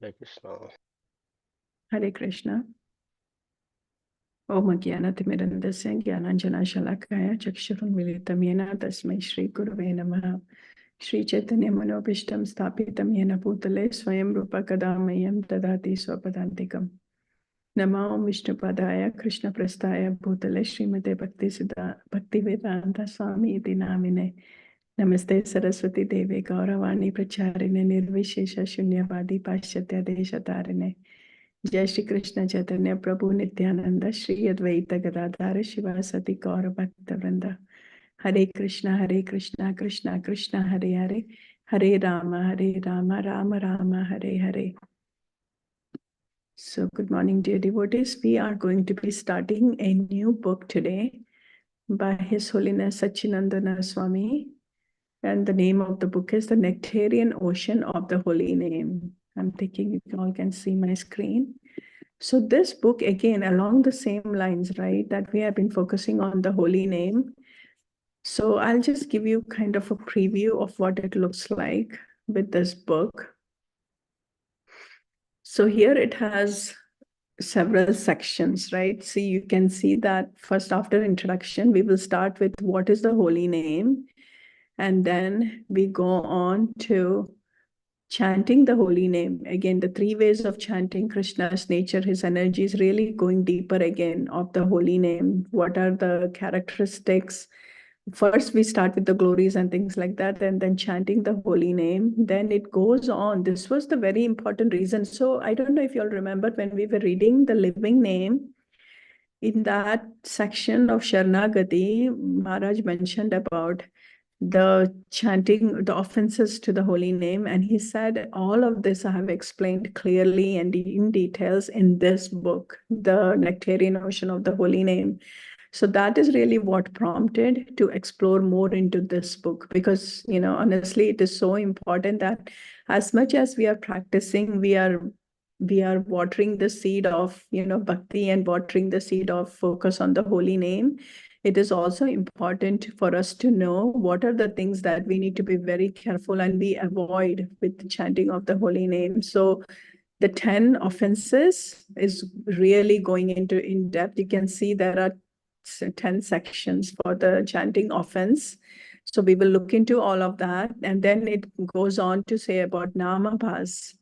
Hare Krishna. Hare Krishna. Om Jnanatimirandasya Jnananjanashalakaya Chakshurunmilitam Yena Tasmai Shri Gurave Namaha. Shri Chaitanya Manobishtam Sthapitam Yena Bhutale Swayam Rupa Kadamayam Tadati Swapadantikam. Namo Vishnu Padaya Krishna Prastaya Bhutale Srimate Bhaktivedanta Swami Iti Namine. Namaste Saraswati Devi Gauravani Pracharine Nirvishesha Shunyavadi Pashyatya Deshatarine. Jai Shri Krishna Chaitanya Prabhu Nityananda Shri Advaita Gadadhara Shivasati Gaura Bhakta Vrinda. Hare Krishna Krishna Krishna Hare Hare Hare Rama Rama Rama Hare Hare. So good morning, dear devotees. We are going to be starting a new book today by His Holiness Sachinandana Swami. And the name of the book is The Nectarean Ocean of the Holy Name. I'm thinking you all can see my screen. So this book, again, along the same lines, right, that we have been focusing on the holy name. So I'll just give you kind of a preview of what it looks like with this book. So here it has several sections, right? So you can see that first, after introduction, we will start with what is the holy name. And then we go on to chanting the holy name. Again, the three ways of chanting Krishna's nature, his energy is really going deeper again of the holy name. What are the characteristics? First, we start with the glories and things like that, and then chanting the holy name. Then it goes on. This was the very important reason. So I don't know if you all remember when we were reading the living name, in that section of Sharanagati, Maharaj mentioned about the chanting, the offenses to the holy name. And he said, all of this I have explained clearly and in details in this book, The Nectarean Ocean of the Holy Name. So that is really what prompted to explore more into this book, because, honestly, it is so important that as much as we are practicing, we are watering the seed of, bhakti and watering the seed of focus on the holy name. It is also important for us to know what are the things that we need to be very careful and we avoid with the chanting of the holy name. So the 10 offenses is really going into in depth. You can see there are 10 sections for the chanting offense. So we will look into all of that. And then it goes on to say about Namabhas.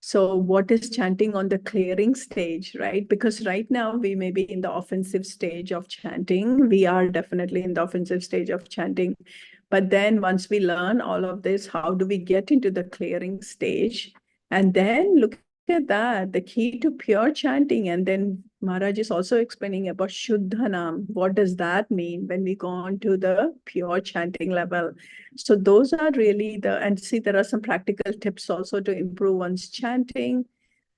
So what is chanting on the clearing stage, right? Because right now we may be in the offensive stage of chanting. We are definitely in the offensive stage of chanting. But then once we learn all of this, how do we get into the clearing stage? And then look at that, the key to pure chanting. And then Maharaj is also explaining about Shuddhanam. What does that mean when we go on to the pure chanting level? So those are really and see, there are some practical tips also to improve one's chanting.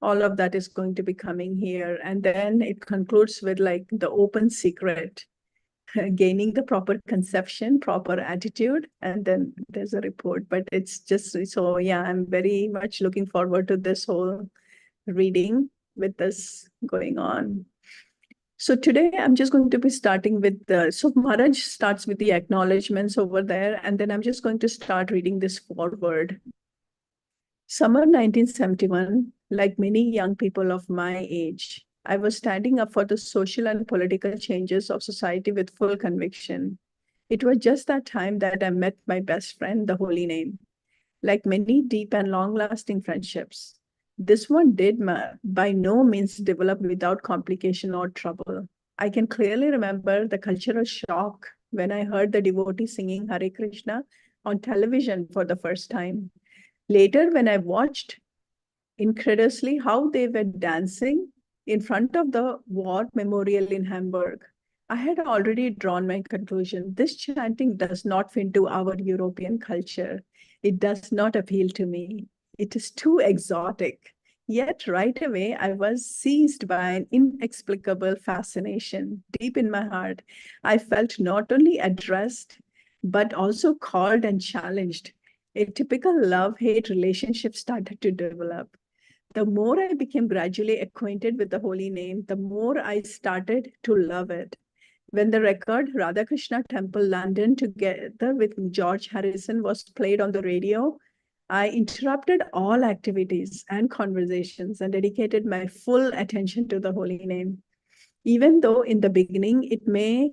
All of that is going to be coming here. And then it concludes with like the open secret, gaining the proper conception, proper attitude, and then there's a report. But it's just, so yeah, I'm very much looking forward to this whole reading with this going on. So today I'm just going to be starting with so Maharaj starts with the acknowledgements over there, and then I'm just going to start reading this forward. Summer 1971, like many young people of my age, I was standing up for the social and political changes of society with full conviction. It was just that time that I met my best friend, the Holy Name. Like many deep and long-lasting friendships, this one did by no means develop without complication or trouble. I can clearly remember the cultural shock when I heard the devotees singing Hare Krishna on television for the first time. Later, when I watched incredulously how they were dancing in front of the war memorial in Hamburg, I had already drawn my conclusion. This chanting does not fit into our European culture. It does not appeal to me. It is too exotic. Yet right away, I was seized by an inexplicable fascination deep in my heart. I felt not only addressed, but also called and challenged. A typical love-hate relationship started to develop. The more I became gradually acquainted with the holy name, the more I started to love it. When the record Radhakrishna Temple London together with George Harrison was played on the radio, I interrupted all activities and conversations and dedicated my full attention to the holy name. Even though in the beginning it made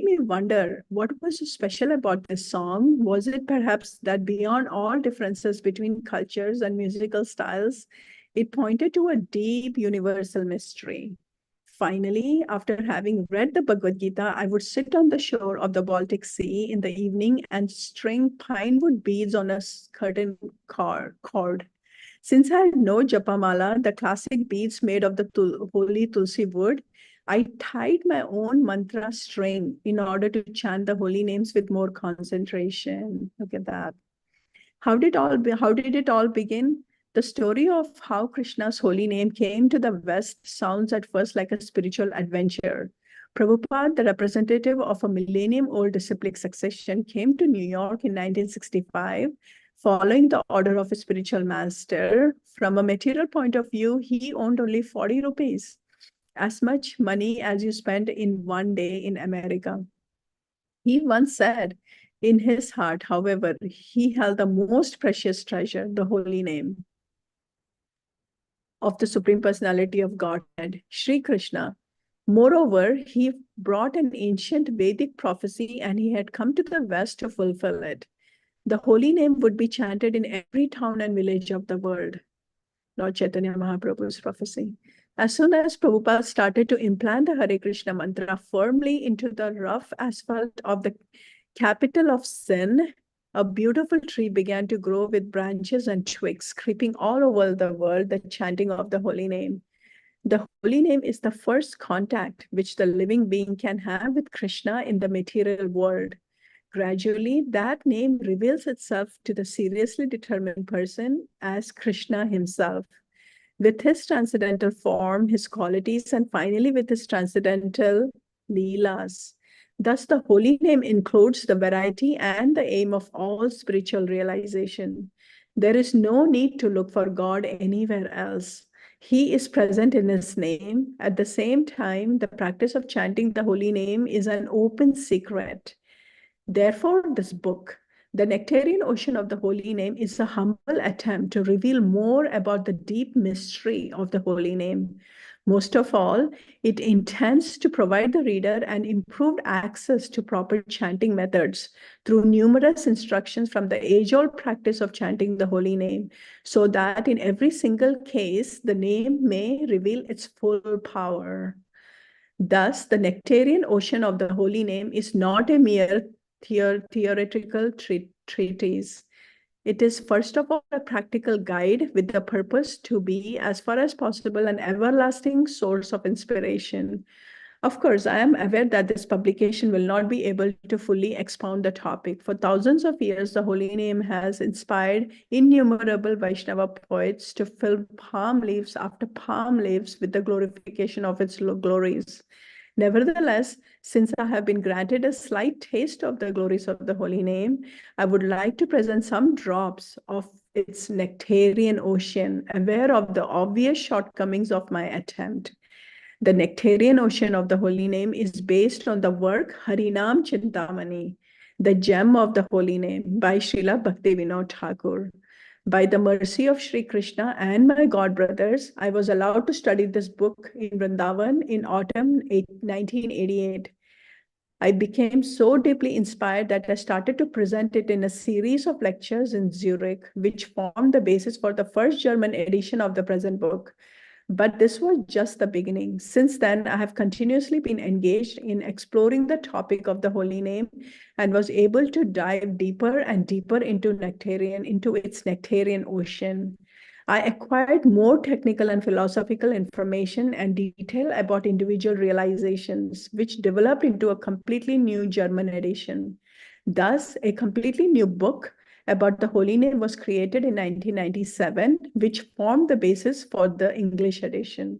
me wonder what was so special about this song. Was it perhaps that beyond all differences between cultures and musical styles, it pointed to a deep universal mystery? Finally, after having read the Bhagavad Gita, I would sit on the shore of the Baltic Sea in the evening and string pine wood beads on a curtain cord. Since I had no Japamala, the classic beads made of the holy Tulsi wood, I tied my own mantra string in order to chant the holy names with more concentration. Look at that. How did it all begin? The story of how Krishna's holy name came to the West sounds at first like a spiritual adventure. Prabhupada, the representative of a millennium-old disciplic succession, came to New York in 1965, following the order of a spiritual master. From a material point of view, he owned only 40 rupees, as much money as you spend in one day in America. He once said, in his heart, however, he held the most precious treasure, the holy name of the Supreme Personality of Godhead, Sri Krishna. Moreover, he brought an ancient Vedic prophecy and he had come to the West to fulfill it. The holy name would be chanted in every town and village of the world. Lord Chaitanya Mahaprabhu's prophecy. As soon as Prabhupada started to implant the Hare Krishna mantra firmly into the rough asphalt of the capital of sin, a beautiful tree began to grow with branches and twigs, creeping all over the world, the chanting of the holy name. The holy name is the first contact which the living being can have with Krishna in the material world. Gradually, that name reveals itself to the seriously determined person as Krishna himself, with his transcendental form, his qualities, and finally with his transcendental leelas. Thus, the holy name includes the variety and the aim of all spiritual realization. There is no need to look for God anywhere else. He is present in his name. At the same time, the practice of chanting the holy name is an open secret. Therefore, this book, The Nectarean Ocean of the Holy Name, is a humble attempt to reveal more about the deep mystery of the holy name. Most of all, it intends to provide the reader an improved access to proper chanting methods through numerous instructions from the age-old practice of chanting the holy name, so that in every single case, the name may reveal its full power. Thus, the Nectarean Ocean of the Holy Name is not a mere theoretical treatise. It is first of all a practical guide with the purpose to be, as far as possible, an everlasting source of inspiration. Of course, I am aware that this publication will not be able to fully expound the topic. For thousands of years, the holy name has inspired innumerable Vaishnava poets to fill palm leaves after palm leaves with the glorification of its glories. Nevertheless, since I have been granted a slight taste of the glories of the holy name, I would like to present some drops of its nectarian ocean, aware of the obvious shortcomings of my attempt. The Nectarian Ocean of the Holy Name is based on the work Harinam Chintamani, the gem of the Holy Name, by Srila Bhaktivinoda Thakur. By the mercy of Sri Krishna and my god brothers, I was allowed to study this book in Vrindavan in autumn 1988. I became so deeply inspired that I started to present it in a series of lectures in Zurich, which formed the basis for the first German edition of the present book. But this was just the beginning. Since then, I have continuously been engaged in exploring the topic of the holy name and was able to dive deeper and deeper into its nectarian ocean. I acquired more technical and philosophical information and detail about individual realizations, which developed into a completely new German edition. Thus, a completely new book about the holy name was created in 1997, which formed the basis for the English edition.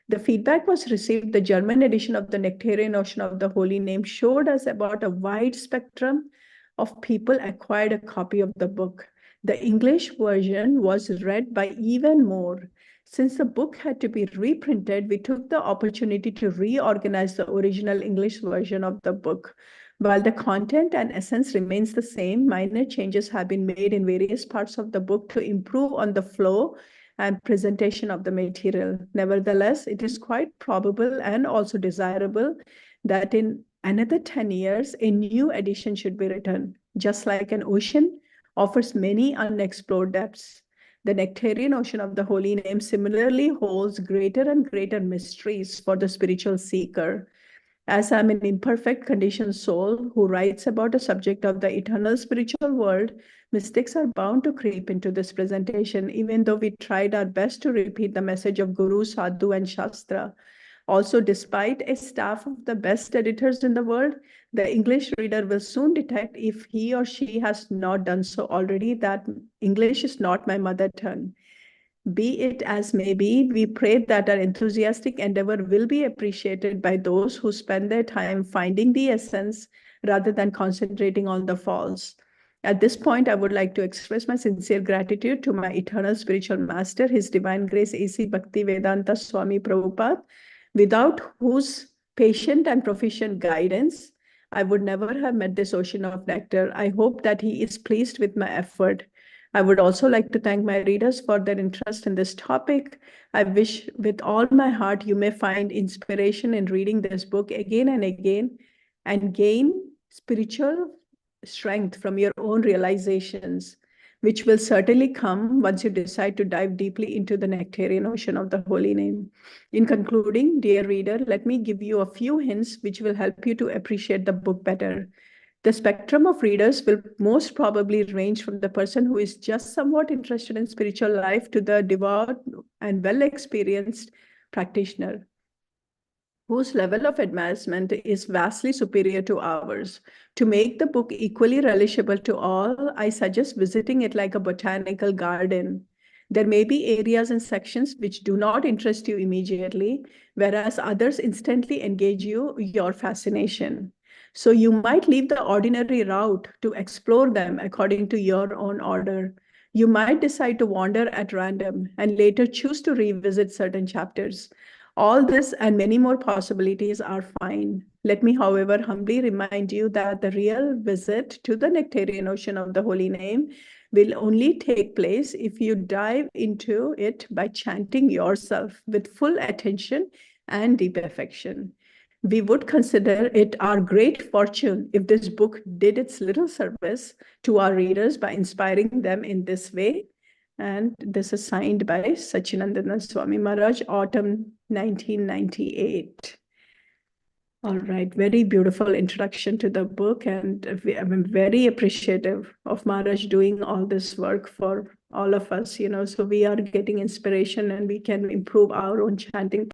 The feedback was received. The German edition of the Nectarian Ocean of the Holy Name showed us about a wide spectrum of people acquired a copy of the book. The English version was read by even more. Since the book had to be reprinted, we took the opportunity to reorganize the original English version of the book. While the content and essence remains the same, minor changes have been made in various parts of the book to improve on the flow and presentation of the material. Nevertheless, it is quite probable and also desirable that in another 10 years, a new edition should be written. Just like an ocean offers many unexplored depths, the Nectarian ocean of the holy name similarly holds greater and greater mysteries for the spiritual seeker. As I'm an imperfect conditioned soul who writes about a subject of the eternal spiritual world, mistakes are bound to creep into this presentation, even though we tried our best to repeat the message of Guru, Sadhu, and Shastra. Also, despite a staff of the best editors in the world, the English reader will soon detect, if he or she has not done so already, that English is not my mother tongue. Be it as may be, we pray that our enthusiastic endeavor will be appreciated by those who spend their time finding the essence rather than concentrating on the false. At this point, I would like to express my sincere gratitude to my eternal spiritual master, His Divine Grace A.C. Bhaktivedanta Swami Prabhupada, without whose patient and proficient guidance, I would never have met this ocean of nectar. I hope that he is pleased with my effort. I would also like to thank my readers for their interest in this topic. I wish with all my heart you may find inspiration in reading this book again and again and gain spiritual strength from your own realizations, which will certainly come once you decide to dive deeply into the Nectarian ocean of the holy name. In concluding, dear reader, let me give you a few hints which will help you to appreciate the book better. The spectrum of readers will most probably range from the person who is just somewhat interested in spiritual life to the devout and well-experienced practitioner, whose level of advancement is vastly superior to ours. To make the book equally relishable to all, I suggest visiting it like a botanical garden. There may be areas and sections which do not interest you immediately, whereas others instantly engage your fascination. So you might leave the ordinary route to explore them according to your own order. You might decide to wander at random and later choose to revisit certain chapters. All this and many more possibilities are fine. Let me, however, humbly remind you that the real visit to the Nectarian ocean of the holy name will only take place if you dive into it by chanting yourself with full attention and deep affection. We would consider it our great fortune if this book did its little service to our readers by inspiring them in this way. And this is signed by Sachinandana Swami Maharaj, autumn 1998. All right, very beautiful introduction to the book, and I'm very appreciative of Maharaj doing all this work for all of us, so we are getting inspiration and we can improve our own chanting